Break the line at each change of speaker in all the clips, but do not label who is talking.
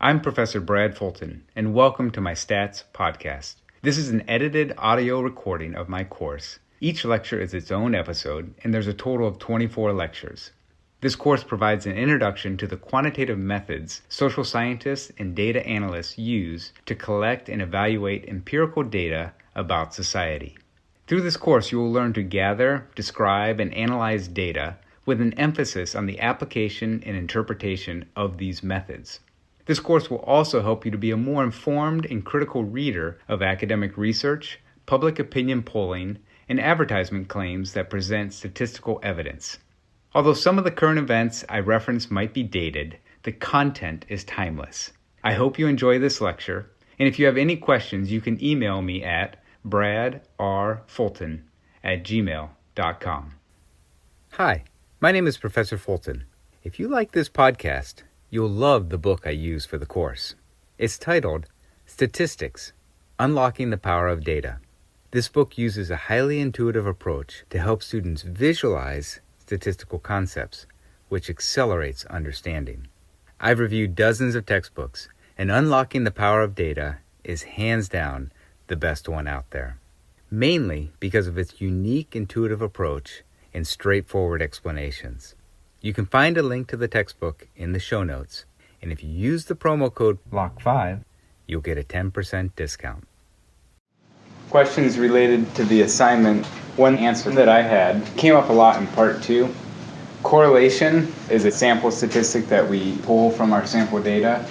I'm Professor Brad Fulton, and welcome to my Stats podcast. This is an edited audio recording of my course. Each lecture is its own episode, and there's a total of 24 lectures. This course provides an introduction to the quantitative methods social scientists and data analysts use to collect and evaluate empirical data about society. Through this course, you will learn to gather, describe, and analyze data with an emphasis on the application and interpretation of these methods. This course will also help you to be a more informed and critical reader of academic research, public opinion polling, and advertisement claims that present statistical evidence. Although some of the current events I reference might be dated, the content is timeless. I hope you enjoy this lecture, and if you have any questions, you can email me at bradrfulton@gmail.com. Hi, my name is Professor Fulton. If you like this podcast, you'll love the book I use for the course. It's titled Statistics, Unlocking the Power of Data. This book uses a highly intuitive approach to help students visualize statistical concepts, which accelerates understanding. I've reviewed dozens of textbooks, and Unlocking the Power of Data is hands down the best one out there, mainly because of its unique intuitive approach and straightforward explanations. You can find a link to the textbook in the show notes, and if you use the promo code BLOCK5, you'll get a 10% discount. Questions related to the assignment. One answer that I had came up a lot in part 2. Correlation is a sample statistic that we pull from our sample data.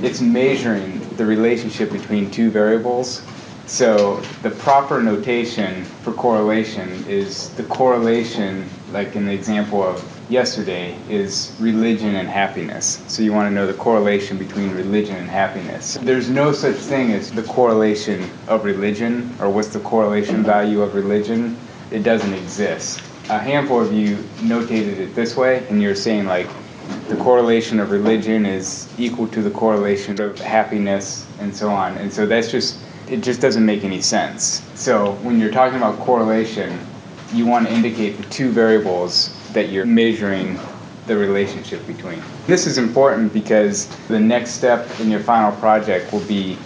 It's measuring the relationship between two variables. So the proper notation for correlation is the correlation, like in the example of yesterday, is religion and happiness. So you want to know the correlation between religion and happiness. There's no such thing as the correlation of religion, or what's the correlation value of religion. It doesn't exist. A handful of you notated it this way, and you're saying like the correlation of religion is equal to the correlation of happiness and so on. And so it just doesn't make any sense. So when you're talking about correlation, you want to indicate the two variables that you're measuring the relationship between. This is important because the next step in your final project will be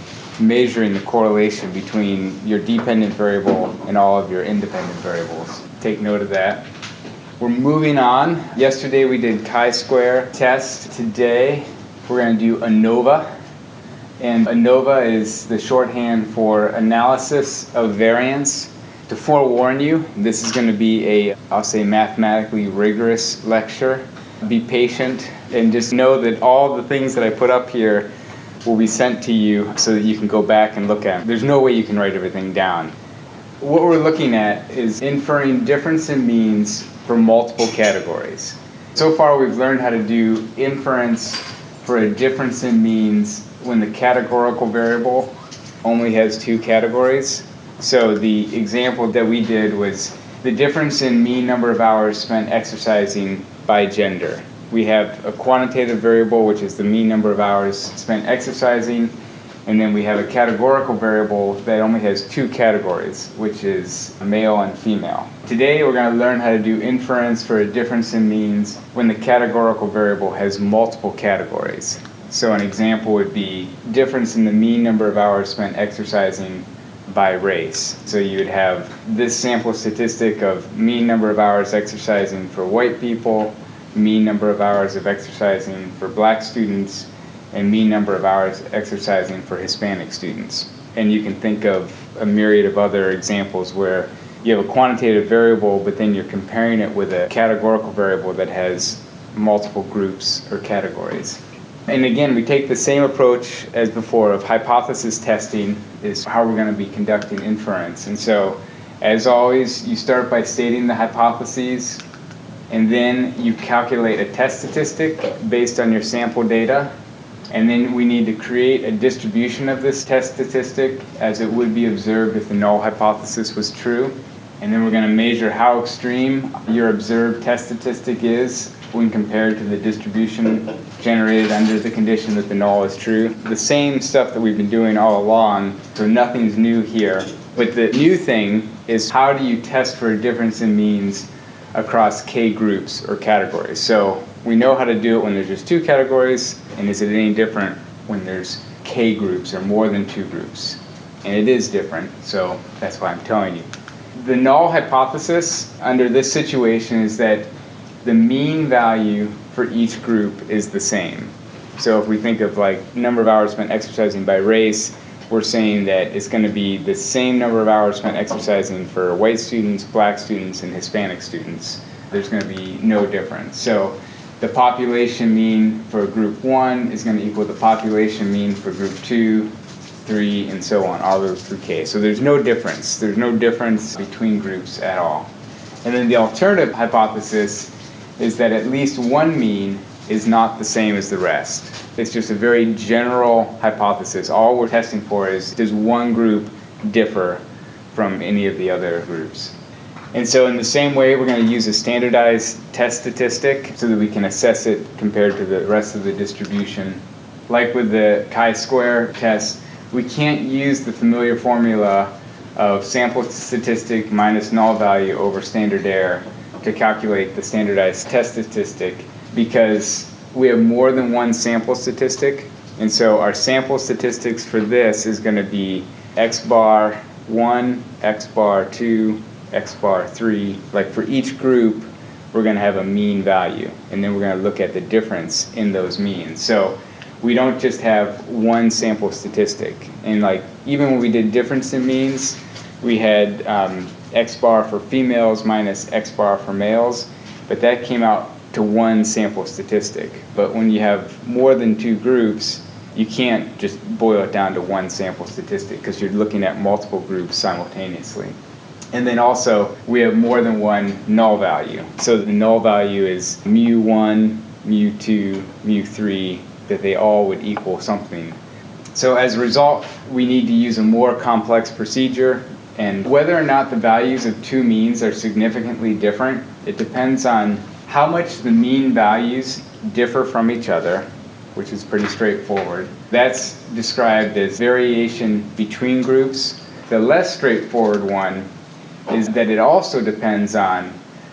measuring the correlation between your dependent variable and all of your independent variables. Take note of that. We're moving on. Yesterday we did chi-square test. Today we're going to do ANOVA. And ANOVA is the shorthand for analysis of variance. To forewarn you, this is going to be I'll say mathematically rigorous lecture. Be patient and just know that all the things that I put up here will be sent to you so that you can go back and look at them. There's no way you can write everything down. What we're looking at is inferring difference in means for multiple categories. So far we've learned how to do inference for a difference in means when the categorical variable only has two categories. So the example that we did was the difference in mean number of hours spent exercising by gender. We have a quantitative variable, which is the mean number of hours spent exercising, and then we have a categorical variable that only has two categories, which is male and female. Today we're going to learn how to do inference for a difference in means when the categorical variable has multiple categories. So an example would be difference in the mean number of hours spent exercising by race. So you would have this sample statistic of mean number of hours exercising for white people, mean number of hours of exercising for black students, and mean number of hours exercising for Hispanic students. And you can think of a myriad of other examples where you have a quantitative variable, but then you're comparing it with a categorical variable that has multiple groups or categories. And again, we take the same approach as before of hypothesis testing is how we're going to be conducting inference. And so, as always, you start by stating the hypotheses, and then you calculate a test statistic based on your sample data. And then we need to create a distribution of this test statistic as it would be observed if the null hypothesis was true. And then we're going to measure how extreme your observed test statistic is when compared to the distribution generated under the condition that the null is true. The same stuff that we've been doing all along, so nothing's new here. But the new thing is how do you test for a difference in means across K groups or categories. So we know how to do it when there's just two categories, and is it any different when there's k groups or more than 2 groups. And it is different, so that's why I'm telling you. The null hypothesis under this situation is that the mean value for each group is the same. So if we think of like number of hours spent exercising by race, we're saying that it's going to be the same number of hours spent exercising for white students, black students, and Hispanic students. There's going to be no difference. So the population mean for group 1 is going to equal the population mean for group 2, 3, and so on, all the way through k. So there's no difference. There's no difference between groups at all. And then the alternative hypothesis is that at least one mean is not the same as the rest. It's just a very general hypothesis. All we're testing for is, does one group differ from any of the other groups? And so in the same way, we're going to use a standardized test statistic so that we can assess it compared to the rest of the distribution. Like with the chi-square test, we can't use the familiar formula of sample statistic minus null value over standard error to calculate the standardized test statistic, because we have more than one sample statistic. And so our sample statistics for this is going to be x bar 1, x bar 2, x bar 3. Like for each group, we're going to have a mean value, and then we're going to look at the difference in those means. So we don't just have one sample statistic. And like even when we did difference in means, we had x bar for females minus x bar for males, but that came out to one sample statistic. But when you have more than 2 groups, you can't just boil it down to one sample statistic because you're looking at multiple groups simultaneously. And then also, we have more than one null value. So the null value is mu1, mu2, mu3, that they all would equal something. So as a result, we need to use a more complex procedure. And whether or not the values of 2 means are significantly different, it depends on how much the mean values differ from each other, which is pretty straightforward. That's described as variation between groups. The less straightforward one is that it also depends on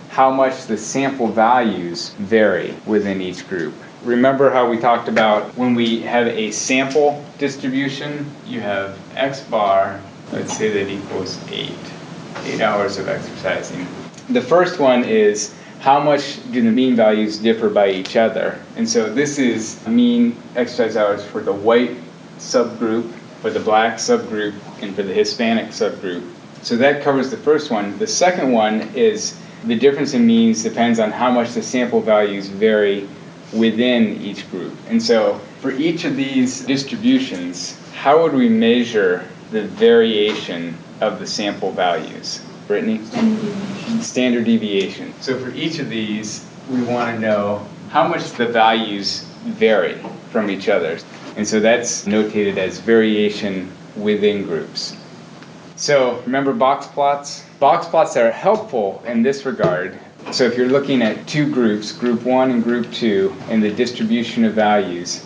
how much the sample values vary within each group. Remember how we talked about when we have a sample distribution, you have x bar, let's say that equals 8 hours of exercising. The first one is how much do the mean values differ by each other? And so this is mean exercise hours for the white subgroup, for the black subgroup, and for the Hispanic subgroup. So that covers the first one. The second one is the difference in means depends on how much the sample values vary within each group. And so for each of these distributions, how would we measure the variation of the sample values? Brittany? Standard deviation. So for each of these, we want to know how much the values vary from each other. And so that's notated as variation within groups. So remember box plots? Box plots are helpful in this regard. So if you're looking at 2 groups, group 1 and group 2, and the distribution of values,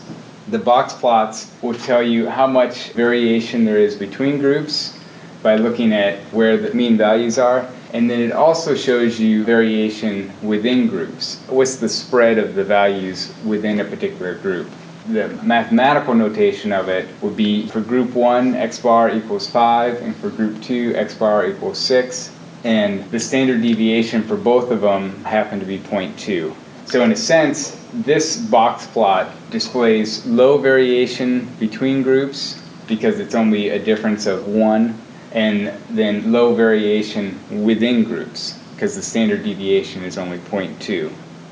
the box plots will tell you how much variation there is between groups by looking at where the mean values are. And then it also shows you variation within groups. What's the spread of the values within a particular group? The mathematical notation of it would be for group 1, x bar equals 5, and for group 2, x bar equals 6. And the standard deviation for both of them happen to be 0.2. So in a sense, this box plot displays low variation between groups because it's only a difference of 1, and then low variation within groups because the standard deviation is only 0.2.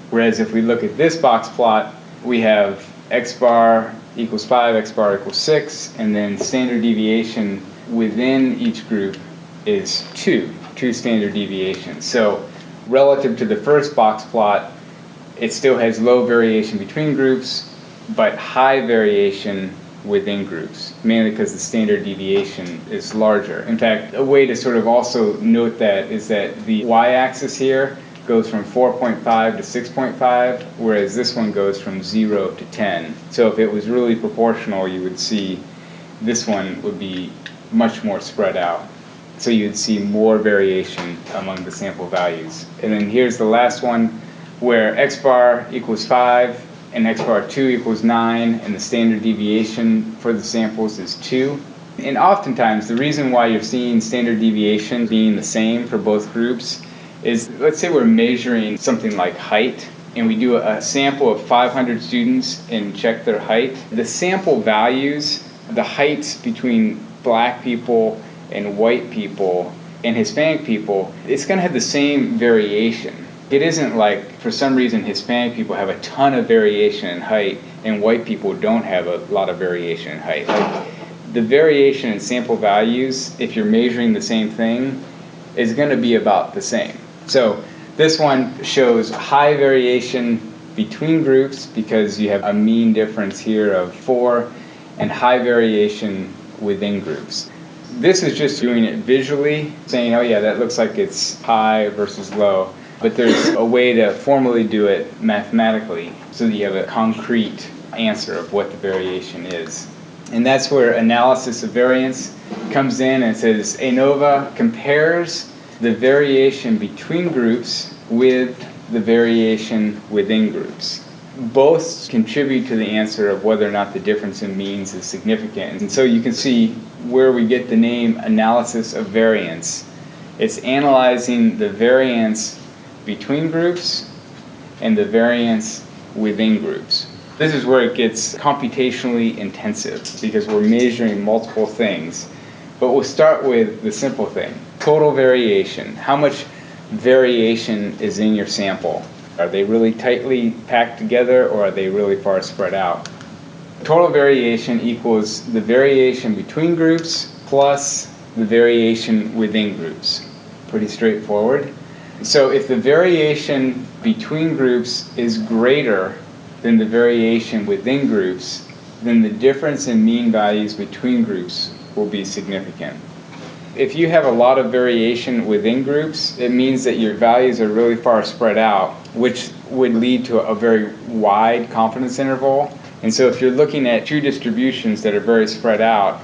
Whereas if we look at this box plot, we have x bar equals 5, x bar equals 6, and then standard deviation within each group is 2 standard deviations. So relative to the first box plot, it still has low variation between groups, but high variation within groups, mainly because the standard deviation is larger. In fact, a way to sort of also note that is that the y-axis here goes from 4.5 to 6.5, whereas this one goes from 0 to 10. So if it was really proportional, you would see this one would be much more spread out. So you'd see more variation among the sample values. And then here's the last one, where x bar equals 5 and x bar 2 equals 9, and the standard deviation for the samples is 2. And oftentimes, the reason why you're seeing standard deviation being the same for both groups is, let's say we're measuring something like height, and we do a sample of 500 students and check their height. The sample values, the heights between black people and white people and Hispanic people, it's going to have the same variation. It isn't like, for some reason, Hispanic people have a ton of variation in height and white people don't have a lot of variation in height. Like, the variation in sample values, if you're measuring the same thing, is going to be about the same. So this one shows high variation between groups because you have a mean difference here of 4, and high variation within groups. This is just doing it visually, saying, oh yeah, that looks like it's high versus low. But there's a way to formally do it mathematically so that you have a concrete answer of what the variation is. And that's where analysis of variance comes in, and it says ANOVA compares the variation between groups with the variation within groups. Both contribute to the answer of whether or not the difference in means is significant. And so you can see where we get the name analysis of variance. It's analyzing the variance between groups and the variance within groups. This is where it gets computationally intensive because we're measuring multiple things. But we'll start with the simple thing. Total variation. How much variation is in your sample? Are they really tightly packed together or are they really far spread out? Total variation equals the variation between groups plus the variation within groups. Pretty straightforward. So if the variation between groups is greater than the variation within groups, then the difference in mean values between groups will be significant. If you have a lot of variation within groups, it means that your values are really far spread out, which would lead to a very wide confidence interval. And so if you're looking at two distributions that are very spread out,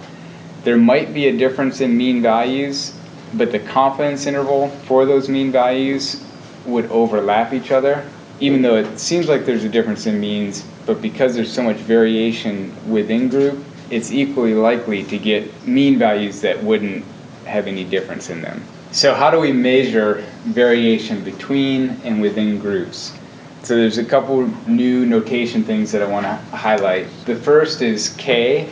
there might be a difference in mean values, but the confidence interval for those mean values would overlap each other, even though it seems like there's a difference in means, but because there's so much variation within group, it's equally likely to get mean values that wouldn't have any difference in them. So how do we measure variation between and within groups? So there's a couple new notation things that I want to highlight. The first is K,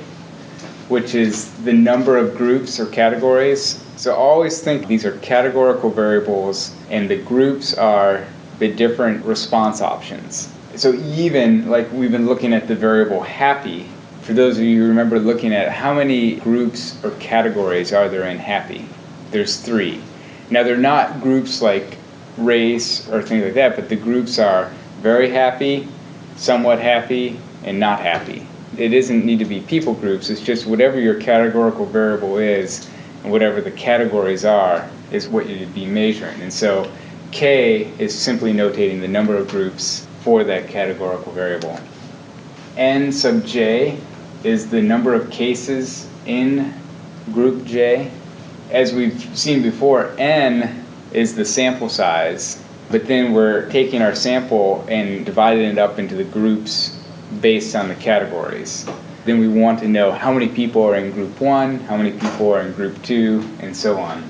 which is the number of groups or categories. So always think these are categorical variables and the groups are the different response options. So even like we've been looking at the variable happy, for those of you who remember looking at how many groups or categories are there in happy? There's 3. Now they're not groups like race or things like that, but the groups are very happy, somewhat happy, and not happy. It doesn't need to be people groups, it's just whatever your categorical variable is and whatever the categories are is what you'd be measuring. And so K is simply notating the number of groups for that categorical variable. N sub J is the number of cases in group J. As we've seen before, N is the sample size, but then we're taking our sample and dividing it up into the groups based on the categories. Then we want to know how many people are in group 1, how many people are in group 2, and so on.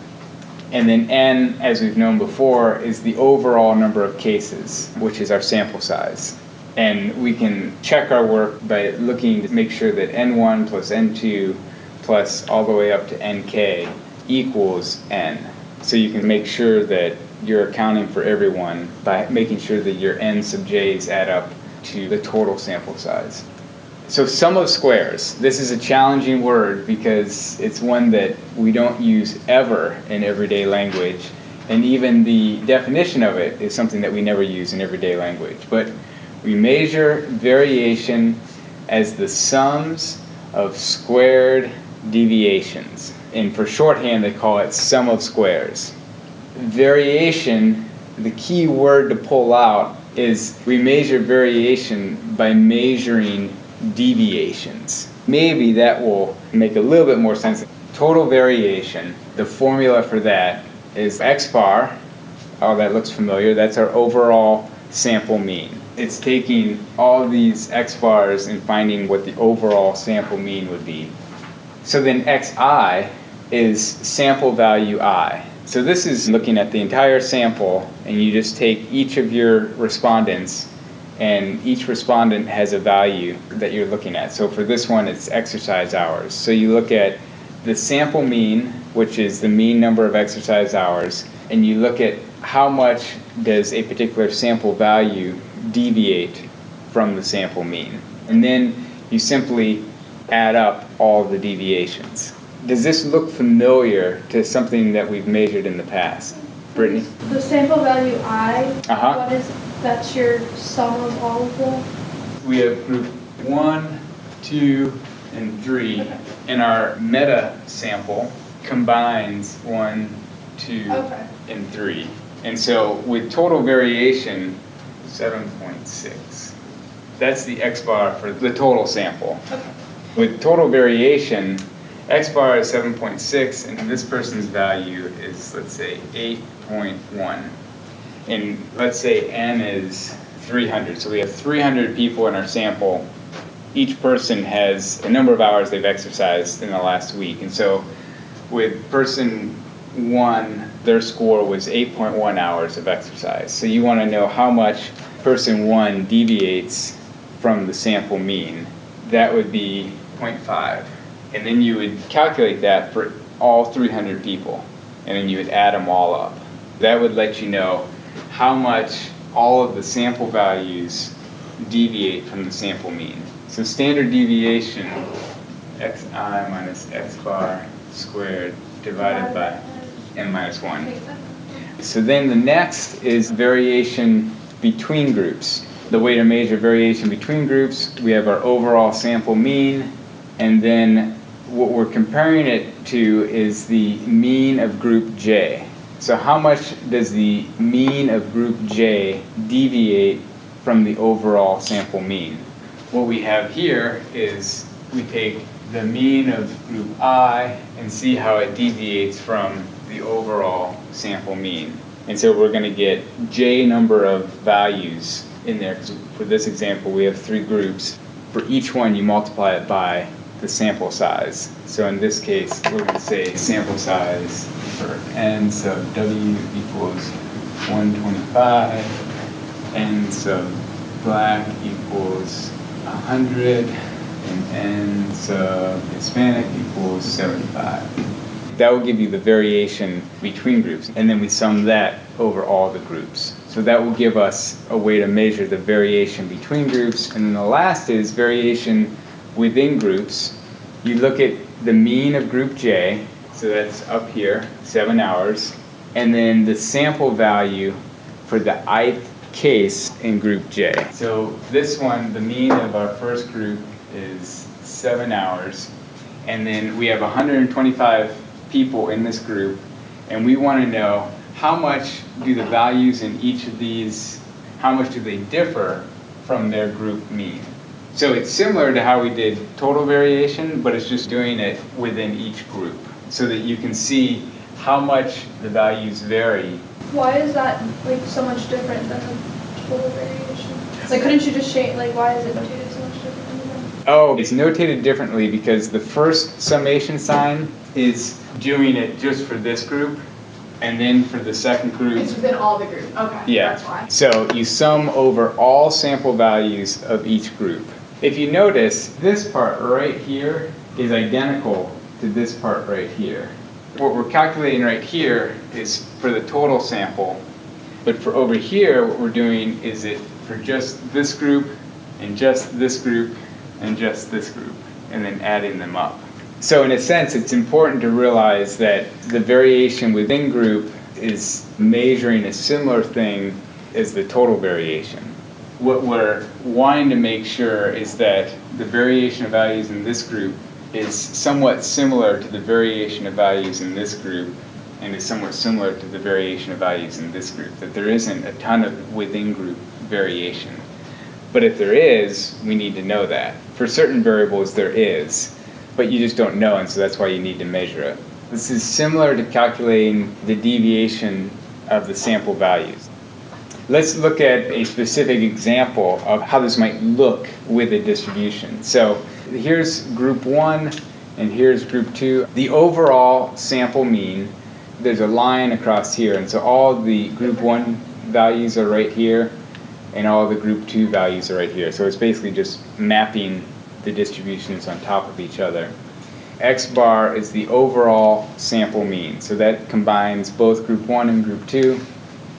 And then N, as we've known before, is the overall number of cases, which is our sample size. And we can check our work by looking to make sure that N1 plus N2 plus all the way up to Nk equals N. So you can make sure that you're accounting for everyone by making sure that your N sub j's add up to the total sample size. So sum of squares. This is a challenging word because it's one that we don't use ever in everyday language. And even the definition of it is something that we never use in everyday language. But we measure variation as the sums of squared deviations. And for shorthand, they call it sum of squares. Variation, the key word to pull out is we measure variation by measuring deviations. Maybe that will make a little bit more sense. Total variation, the formula for that is x bar. Oh, that looks familiar. That's our overall sample mean. it's taking all these x bars and finding what the overall sample mean would be. So then xi is sample value I. So this is looking at the entire sample, and you just take each of your respondents, and each respondent has a value that you're looking at. So for this one, it's exercise hours. So you look at the sample mean, which is the mean number of exercise hours, and you look at how much does a particular sample value deviate from the sample mean. And then you simply add up all the deviations. Does this look familiar to something that we've measured in the past? Brittany?
The sample value I,
Uh-huh.
That's your sum of all of them?
We have group 1, 2, and 3,
Okay.
and our meta sample combines 1, 2,
Okay.
and 3. And so with total variation, 7.6. That's the x bar for the total sample.
Okay.
With total variation, x bar is 7.6, and this person's value is, let's say, 8.1. And let's say n is 300. So we have 300 people in our sample. Each person has a number of hours they've exercised in the last week. And so with person 1, their score was 8.1 hours of exercise. So you want to know how much person 1 deviates from the sample mean. That would be 0.5. And then you would calculate that for all 300 people. And then you would add them all up. That would let you know how much all of the sample values deviate from the sample mean. So standard deviation, xi minus x bar squared divided by n minus 1. So then the next is variation between groups. The way to measure variation between groups, we have our overall sample mean, and then what we're comparing it to is the mean of group J. So how much does the mean of group J deviate from the overall sample mean? What we have here is we take the mean of group I and see how it deviates from the overall sample mean. And so we're going to get J number of values in there, because for this example we have 3 groups. For each one you multiply it by the sample size. So in this case we're going to say sample size for n sub w equals 125, n sub black equals 100, and n sub Hispanic equals 75. That will give you the variation between groups, and then we sum that over all the groups. So that will give us a way to measure the variation between groups. And then the last is variation within groups. You look at the mean of group J, so that's up here, 7 hours, and then the sample value for the ith case in group J. So this one, the mean of our first group is 7 hours, and then we have 125 people in this group, and we want to know how much do the values in each of these, how much do they differ from their group mean. So it's similar to how we did total variation, but it's just doing it within each group so that you can see how much the values vary.
Why is that like so much different than the total variation? Like, couldn't you just change, like, why is it notated so much differently than?
Oh, it's notated differently because the first summation sign is doing it just for this group, and then for the second group.
It's within all the group. Okay,
Yeah.
that's why.
So you sum over all sample values of each group. If you notice, this part right here is identical to this part right here. What we're calculating right here is for the total sample, but for over here, what we're doing is it for just this group, and just this group, and just this group, and then adding them up. So in a sense, it's important to realize that the variation within group is measuring a similar thing as the total variation. What we're wanting to make sure is that the variation of values in this group is somewhat similar to the variation of values in this group, and is somewhat similar to the variation of values in this group, that there isn't a ton of within group variation. But if there is, we need to know that. For certain variables there is, but you just don't know, and so that's why you need to measure it. This is similar to calculating the deviation of the sample values. Let's look at a specific example of how this might look with a distribution. So here's group 1 and here's group 2. The overall sample mean, there's a line across here, and so all the group 1 values are right here and all the group 2 values are right here. So it's basically just mapping the distributions on top of each other. X bar is the overall sample mean, so that combines both group 1 and group 2.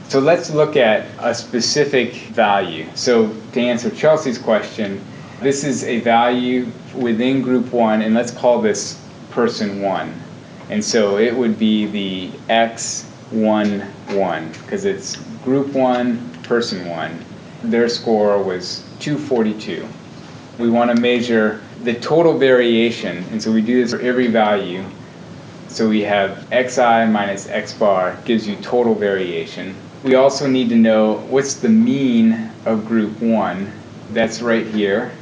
So let's look at a specific value. So to answer Chelsea's question, this is a value within group 1, and let's call this person 1. And so it would be the X11, because it's group 1, person 1. Their score was 242. We want to measure the total variation, and so we do this for every value. So we have xi minus x bar gives you total variation. We also need to know what's the mean of group 1. That's right here.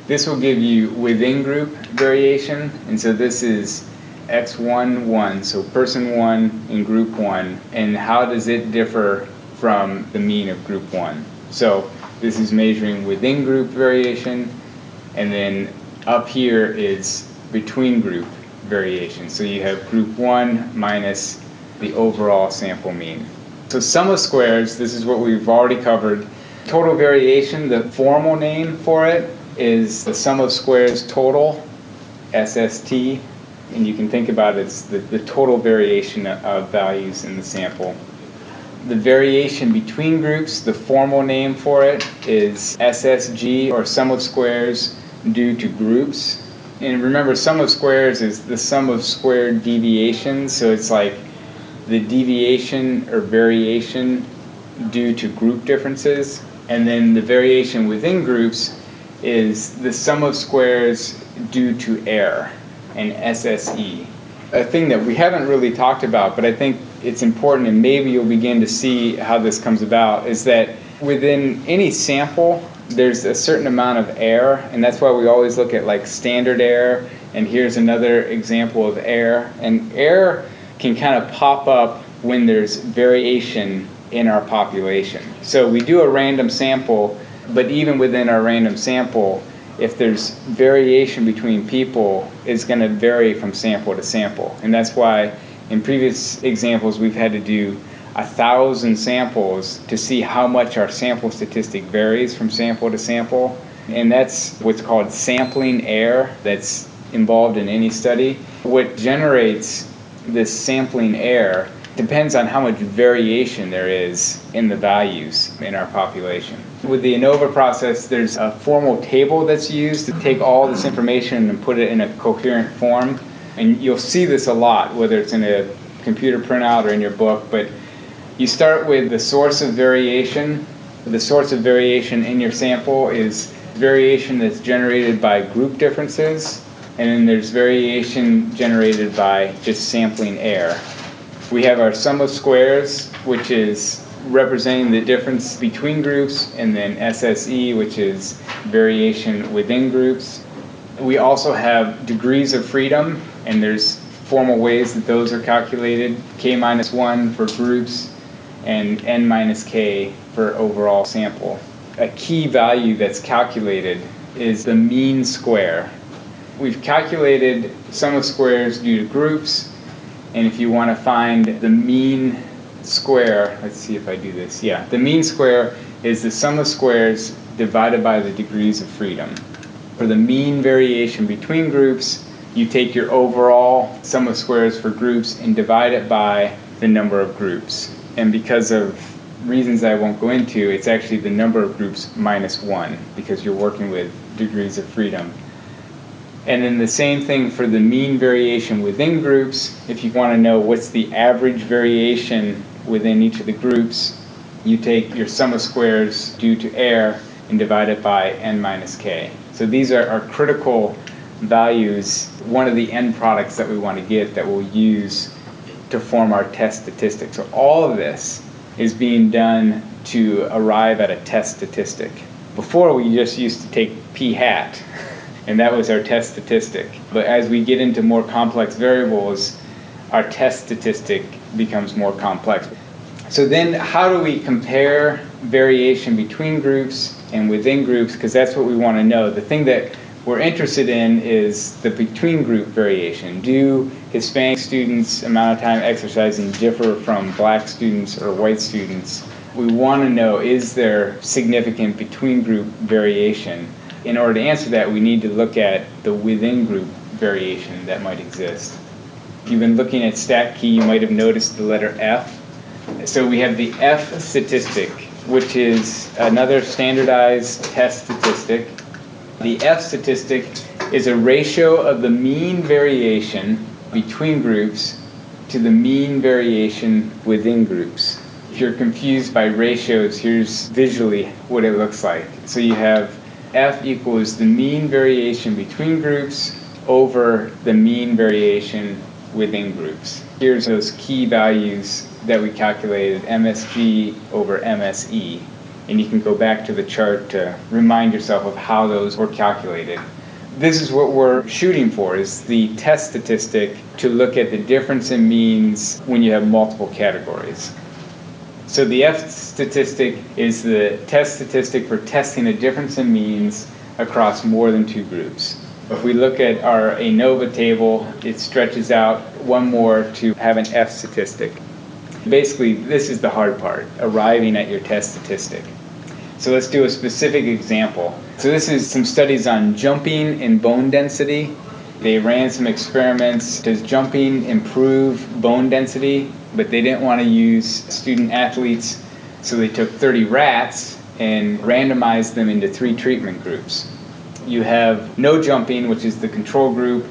This will give you within group variation, and so this is x11, so person 1 in group 1, and how does it differ from the mean of group 1? So this is measuring within group variation, and then up here is between group variation. So you have group 1 minus the overall sample mean. So sum of squares, this is what we've already covered. Total variation, the formal name for it is the sum of squares total, SST, and you can think about it as the total variation of values in the sample. The variation between groups, the formal name for it is SSG, or sum of squares due to groups. And remember, sum of squares is the sum of squared deviations, so it's like the deviation or variation due to group differences. And then the variation within groups is the sum of squares due to error, and SSE. A thing that we haven't really talked about, but I think it's important, and maybe you'll begin to see how this comes about, is that within any sample, there's a certain amount of error, and that's why we always look at like standard error, and here's another example of error. And error can kind of pop up when there's variation in our population. So we do a random sample, but even within our random sample, if there's variation between people, it's going to vary from sample to sample. And that's why in previous examples we've had to do 1,000 samples to see how much our sample statistic varies from sample to sample. And that's what's called sampling error that's involved in any study. What generates this sampling error depends on how much variation there is in the values in our population. With the ANOVA process, there's a formal table that's used to take all this information and put it in a coherent form. And you'll see this a lot, whether it's in a computer printout or in your book, but you start with the source of variation. The source of variation in your sample is variation that's generated by group differences, and then there's variation generated by just sampling error. We have our sum of squares, which is representing the difference between groups, and then SSE, which is variation within groups. We also have degrees of freedom, and there's formal ways that those are calculated. K-1 for groups, and N-K for overall sample. A key value that's calculated is the mean square. We've calculated sum of squares due to groups, and if you want to find the mean square, let's see if I do this. Yeah, the mean square is the sum of squares divided by the degrees of freedom. For the mean variation between groups, you take your overall sum of squares for groups and divide it by the number of groups. And because of reasons I won't go into, it's actually the number of groups minus 1, because you're working with degrees of freedom. And then the same thing for the mean variation within groups. If you want to know what's the average variation within each of the groups, you take your sum of squares due to error and divide it by N-K. So these are our critical values, one of the end products that we want to get that we'll use to form our test statistic. So all of this is being done to arrive at a test statistic. Before, we just used to take p-hat, and that was our test statistic. But as we get into more complex variables, our test statistic becomes more complex. So then how do we compare variation between groups and within groups? Because that's what we want to know. The thing that we're interested in is the between group variation. Do Hispanic students' amount of time exercising differ from black students or white students? We want to know, is there significant between group variation? In order to answer that, we need to look at the within group variation that might exist. If you've been looking at StatKey, you might have noticed the letter F. So we have the F-statistic, which is another standardized test statistic. The F-statistic is a ratio of the mean variation between groups to the mean variation within groups. If you're confused by ratios, here's visually what it looks like. So you have F equals the mean variation between groups over the mean variation within groups. Here's those key values that we calculated, MSG over MSE. And you can go back to the chart to remind yourself of how those were calculated. This is what we're shooting for, is the test statistic to look at the difference in means when you have multiple categories. So the F-statistic is the test statistic for testing a difference in means across more than two groups. If we look at our ANOVA table, it stretches out one more to have an F-statistic. Basically, this is the hard part, arriving at your test statistic. So let's do a specific example. So this is some studies on jumping and bone density. They ran some experiments. Does jumping improve bone density? But they didn't want to use student athletes, so they took 30 rats and randomized them into 3 treatment groups. You have no jumping, which is the control group,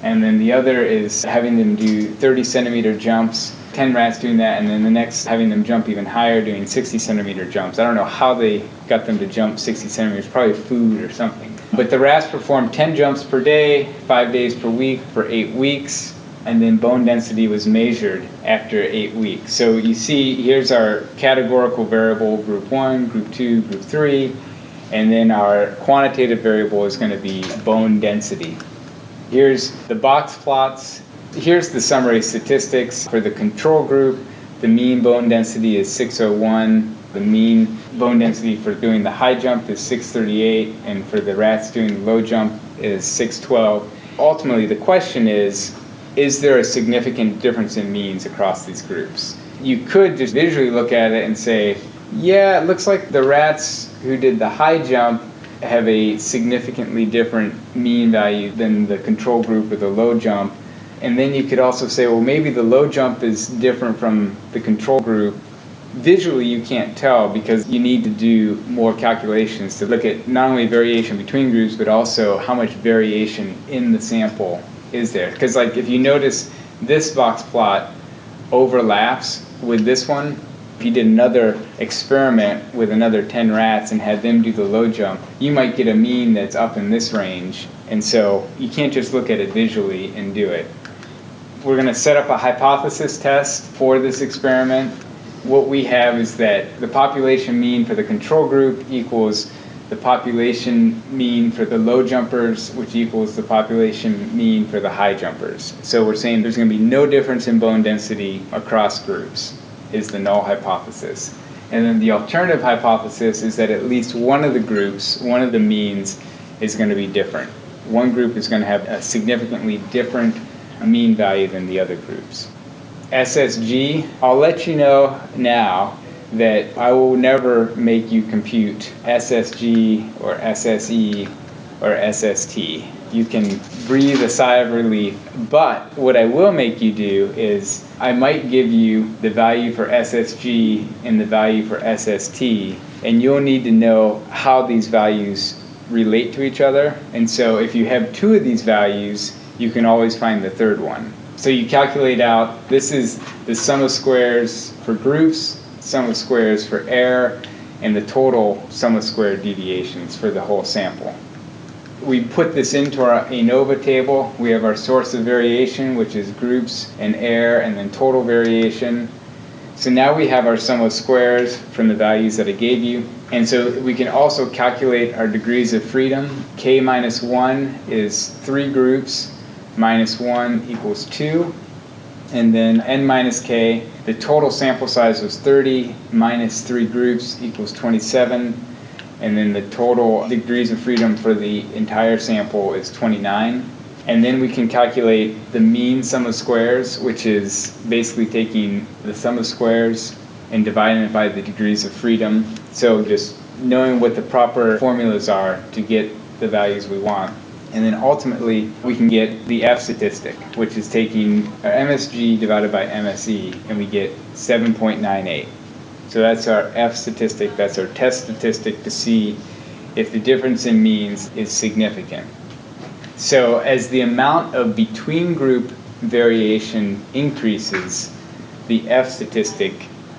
and then the other is having them do 30 centimeter jumps, 10 rats doing that, and then the next having them jump even higher, doing 60 centimeter jumps. I don't know how they got them to jump 60 centimeters, probably food or something. But the rats performed 10 jumps per day, 5 days per week for 8 weeks, and then bone density was measured after 8 weeks. So you see, here's our categorical variable, group 1, group 2, group 3, and then our quantitative variable is going to be bone density. Here's the box plots. Here's the summary statistics. For the control group, the mean bone density is 601. The mean bone density for doing the high jump is 638, and for the rats doing the low jump is 612. Ultimately, the question is there a significant difference in means across these groups? You could just visually look at it and say, yeah, it looks like the rats who did the high jump have a significantly different mean value than the control group with the low jump. And then you could also say, well, maybe the low jump is different from the control group. Visually, you can't tell because you need to do more calculations to look at not only variation between groups, but also how much variation in the sample is there. Because like if you notice, this box plot overlaps with this one. If you did another experiment with another 10 rats and had them do the low jump, you might get a mean that's up in this range. And so you can't just look at it visually and do it. We're going to set up a hypothesis test for this experiment. What we have is that the population mean for the control group equals the population mean for the low jumpers, which equals the population mean for the high jumpers. So we're saying there's going to be no difference in bone density across groups, is the null hypothesis. And then the alternative hypothesis is that at least one of the groups, one of the means, is going to be different. One group is going to have a significantly different mean value than the other groups. SSG, I'll let you know now that I will never make you compute SSG or SSE or SST. You can breathe a sigh of relief, but what I will make you do is I might give you the value for SSG and the value for SST, and you'll need to know how these values relate to each other. And so if you have 2 of these values, you can always find the third one. So you calculate out, this is the sum of squares for groups, sum of squares for error, and the total sum of squared deviations for the whole sample. We put this into our ANOVA table. We have our source of variation, which is groups and error, and then total variation. So now we have our sum of squares from the values that I gave you. And so we can also calculate our degrees of freedom. K minus 1 is 3 groups, minus 1 equals 2. And then n minus k, the total sample size was 30, minus 3 groups equals 27. And then the total degrees of freedom for the entire sample is 29. And then we can calculate the mean sum of squares, which is basically taking the sum of squares and dividing it by the degrees of freedom. So just knowing what the proper formulas are to get the values we want. And then ultimately, we can get the F-statistic, which is taking our MSG divided by MSE, and we get 7.98. So that's our F-statistic, that's our test statistic to see if the difference in means is significant. So as the amount of between group variation increases, the F-statistic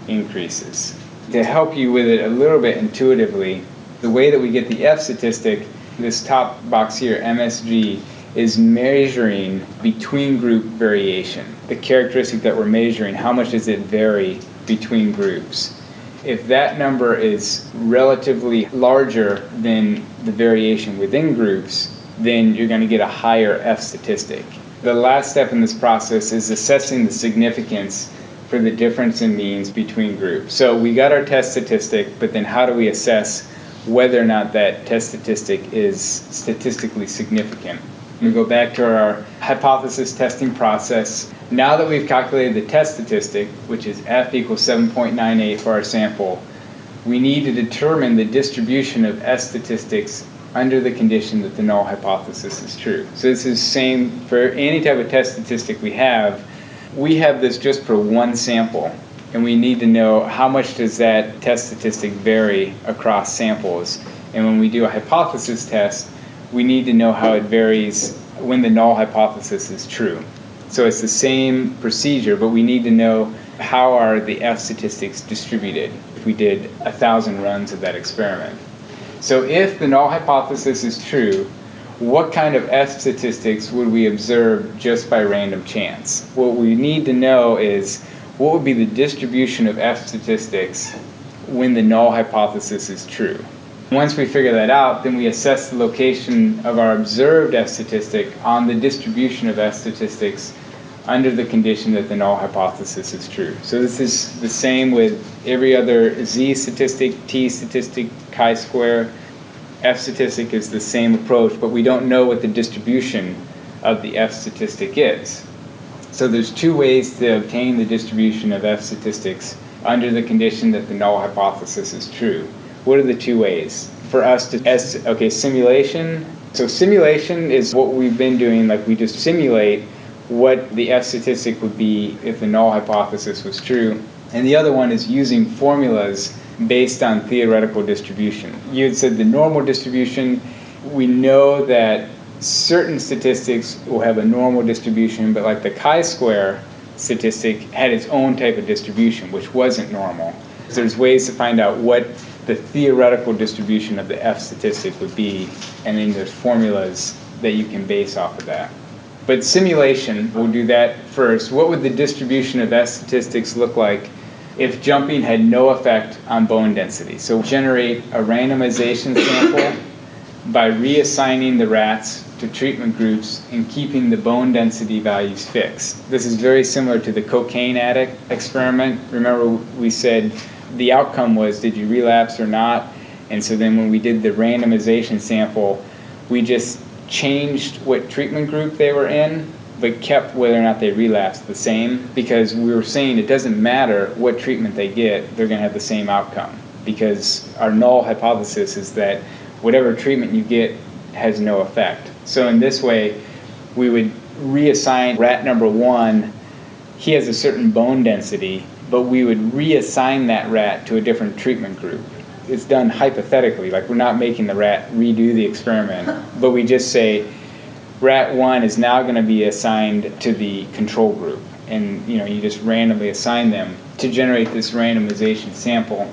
increases. To help you with it a little bit intuitively, the way that we get the F-statistic, this top box here, MSG, is measuring between group variation. The characteristic that we're measuring, how much does it vary between groups? If that number is relatively larger than the variation within groups, then you're going to get a higher F-statistic. The last step in this process is assessing the significance for the difference in means between groups. So we got our test statistic, but then how do we assess whether or not that test statistic is statistically significant? We go back to our hypothesis testing process. Now that we've calculated the test statistic, which is F equals 7.98 for our sample, we need to determine the distribution of S statistics under the condition that the null hypothesis is true. So this is same for any type of test statistic we have. We have this just for one sample, and we need to know how much does that test statistic vary across samples. And when we do a hypothesis test, we need to know how it varies when the null hypothesis is true. So it's the same procedure, but we need to know how are the F statistics distributed if we did 1,000 runs of that experiment. So if the null hypothesis is true, what kind of F statistics would we observe just by random chance? What we need to know is what would be the distribution of F statistics when the null hypothesis is true. Once we figure that out, then we assess the location of our observed F statistic on the distribution of F statistics under the condition that the null hypothesis is true. So this is the same with every other Z statistic, T statistic, chi-square. F statistic is the same approach, but we don't know what the distribution of the F statistic is. So there's two ways to obtain the distribution of F statistics under the condition that the null hypothesis is true. What are the two ways? For us to simulation. So simulation is what we've been doing, like we just simulate what the F statistic would be if the null hypothesis was true. And the other one is using formulas based on theoretical distribution. You had said the normal distribution, we know that certain statistics will have a normal distribution, but like the chi-square statistic had its own type of distribution, which wasn't normal. So there's ways to find out what the theoretical distribution of the F statistic would be, and then there's formulas that you can base off of that. But simulation, we'll do that first. What would the distribution of F statistics look like if jumping had no effect on bone density? So generate a randomization sample by reassigning the rats to treatment groups and keeping the bone density values fixed. This is very similar to the cocaine addict experiment. Remember we said the outcome was did you relapse or not? And so then when we did the randomization sample, we just changed what treatment group they were in, but kept whether or not they relapsed the same, because we were saying it doesn't matter what treatment they get, they're going to have the same outcome, because our null hypothesis is that whatever treatment you get has no effect. So in this way, we would reassign rat number 1, he has a certain bone density, but we would reassign that rat to a different treatment group. It's done hypothetically, like we're not making the rat redo the experiment, but we just say rat 1 is now going to be assigned to the control group, and you just randomly assign them to generate this randomization sample.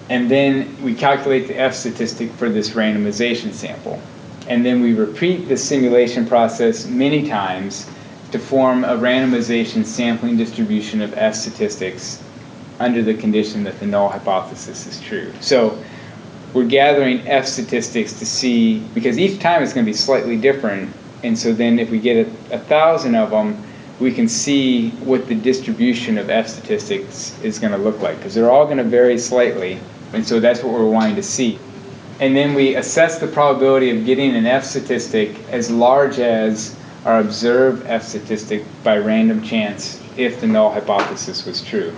And then we calculate the F statistic for this randomization sample. And then we repeat the simulation process many times to form a randomization sampling distribution of F statistics under the condition that the null hypothesis is true. So we're gathering F statistics to see, because each time it's going to be slightly different, and so then if we get 1,000 of them, we can see what the distribution of F-statistics is going to look like, because they're all going to vary slightly, and so that's what we're wanting to see. And then we assess the probability of getting an F-statistic as large as our observed F-statistic by random chance if the null hypothesis was true.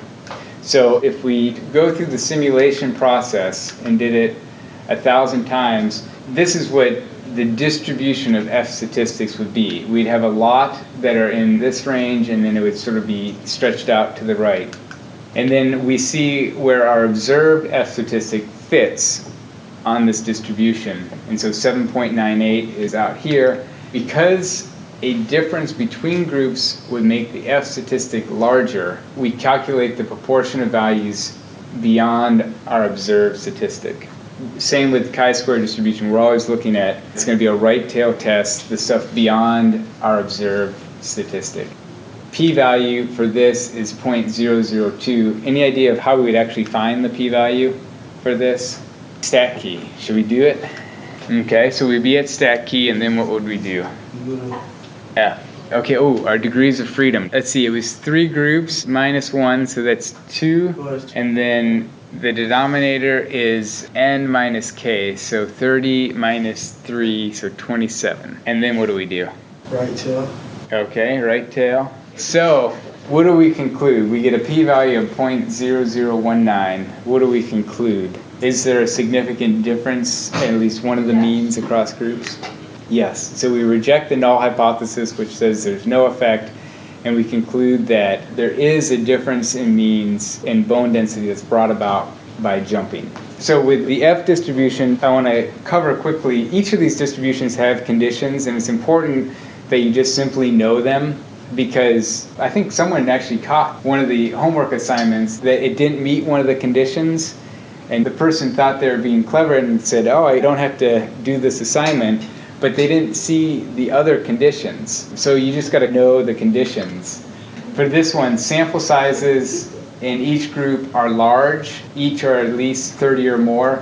So if we go through the simulation process and did it 1,000 times, this is what the distribution of F-statistics would be. We'd have a lot that are in this range, and then it would sort of be stretched out to the right. And then we see where our observed F-statistic fits on this distribution. And so 7.98 is out here. Because a difference between groups would make the F-statistic larger, we calculate the proportion of values beyond our observed statistic. Same with chi-square distribution. We're always looking at, it's going to be a right tail test, the stuff beyond our observed statistic. P-value for this is 0.002. Any idea of how we would actually find the p-value for this? Stat key. Should we do it? Okay, so we'd be at stat key, and then what would we do? F. Okay, our degrees of freedom. Let's see, it was 3 groups minus 1, so that's 2. And then the denominator is n minus k, so 30 minus 3, so 27. And then what do we do?
Right tail.
Okay, right tail. So what do we conclude? We get a p-value of 0.0019. What do we conclude? Is there a significant difference in at least one of the means across groups? Yes. So we reject the null hypothesis, which says there's no effect, and we conclude that there is a difference in means and bone density that's brought about by jumping. So with the F distribution, I want to cover quickly, each of these distributions have conditions, and it's important that you just simply know them, because I think someone actually caught one of the homework assignments that it didn't meet one of the conditions, and the person thought they were being clever and said, I don't have to do this assignment, but they didn't see the other conditions. So you just got to know the conditions. For this one, sample sizes in each group are large, each are at least 30 or more,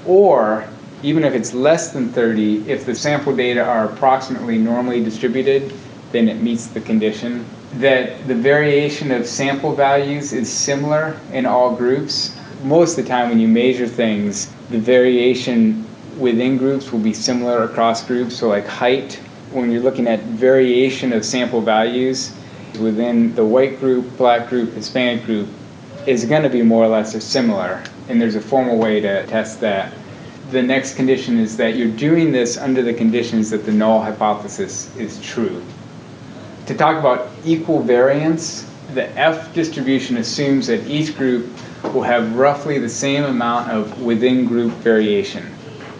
or even if it's less than 30, if the sample data are approximately normally distributed, then it meets the condition. That the variation of sample values is similar in all groups. Most of the time when you measure things, the variation within groups will be similar across groups. So like height, when you're looking at variation of sample values within the white group, black group, Hispanic group, is going to be more or less similar. And there's a formal way to test that. The next condition is that you're doing this under the conditions that the null hypothesis is true. To talk about equal variance, the F distribution assumes that each group will have roughly the same amount of within-group variation.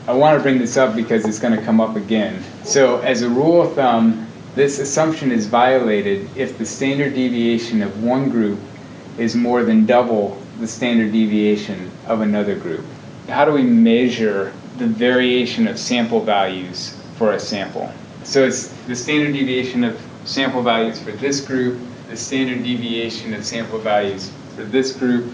I want to bring this up because it's going to come up again. So as a rule of thumb, this assumption is violated if the standard deviation of one group is more than double the standard deviation of another group. How do we measure the variation of sample values for a sample? So it's the standard deviation of sample values for this group, the standard deviation of sample values for this group,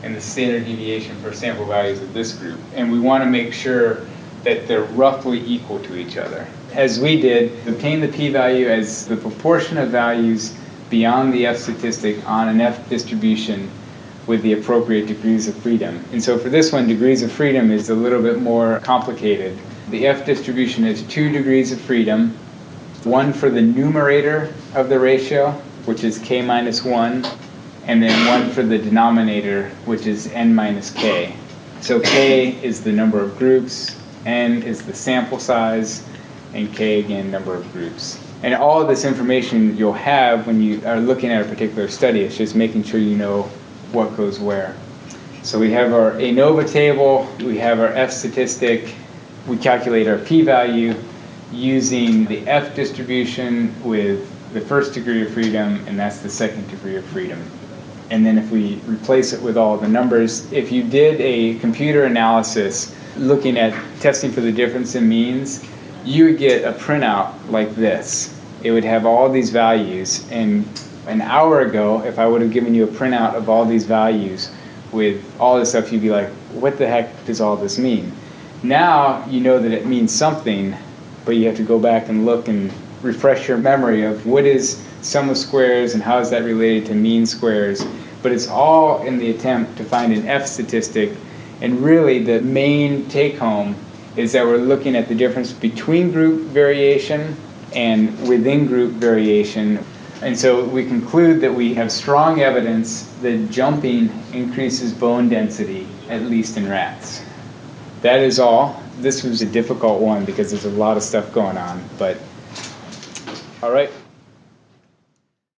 and the standard deviation for sample values of this group. And we want to make sure that they're roughly equal to each other. As we did, obtain the p-value as the proportion of values beyond the F statistic on an F distribution with the appropriate degrees of freedom. And so for this one, degrees of freedom is a little bit more complicated. The F distribution has 2 degrees of freedom, one for the numerator of the ratio, which is k minus 1, and then one for the denominator, which is n minus k. So k is the number of groups, n is the sample size, and k again, number of groups. And all of this information you'll have when you are looking at a particular study. It's just making sure you know what goes where. So we have our ANOVA table, we have our F statistic, we calculate our p-value using the F distribution with the first degree of freedom, and that's the second degree of freedom. And then if we replace it with all the numbers, if you did a computer analysis looking at testing for the difference in means, you would get a printout like this. It would have all these values, and an hour ago, if I would have given you a printout of all these values with all this stuff, you'd be like, what the heck does all this mean? Now you know that it means something, but you have to go back and look and
refresh your memory of what is sum of squares and how is that related to mean squares. But it's all in the attempt to find an F-statistic. And really the main take-home is that we're looking at the difference between group variation and within group variation. And so we conclude that we have strong evidence that jumping increases bone density, at least in rats. That is all. This was a difficult one because there's a lot of stuff going on, but all right.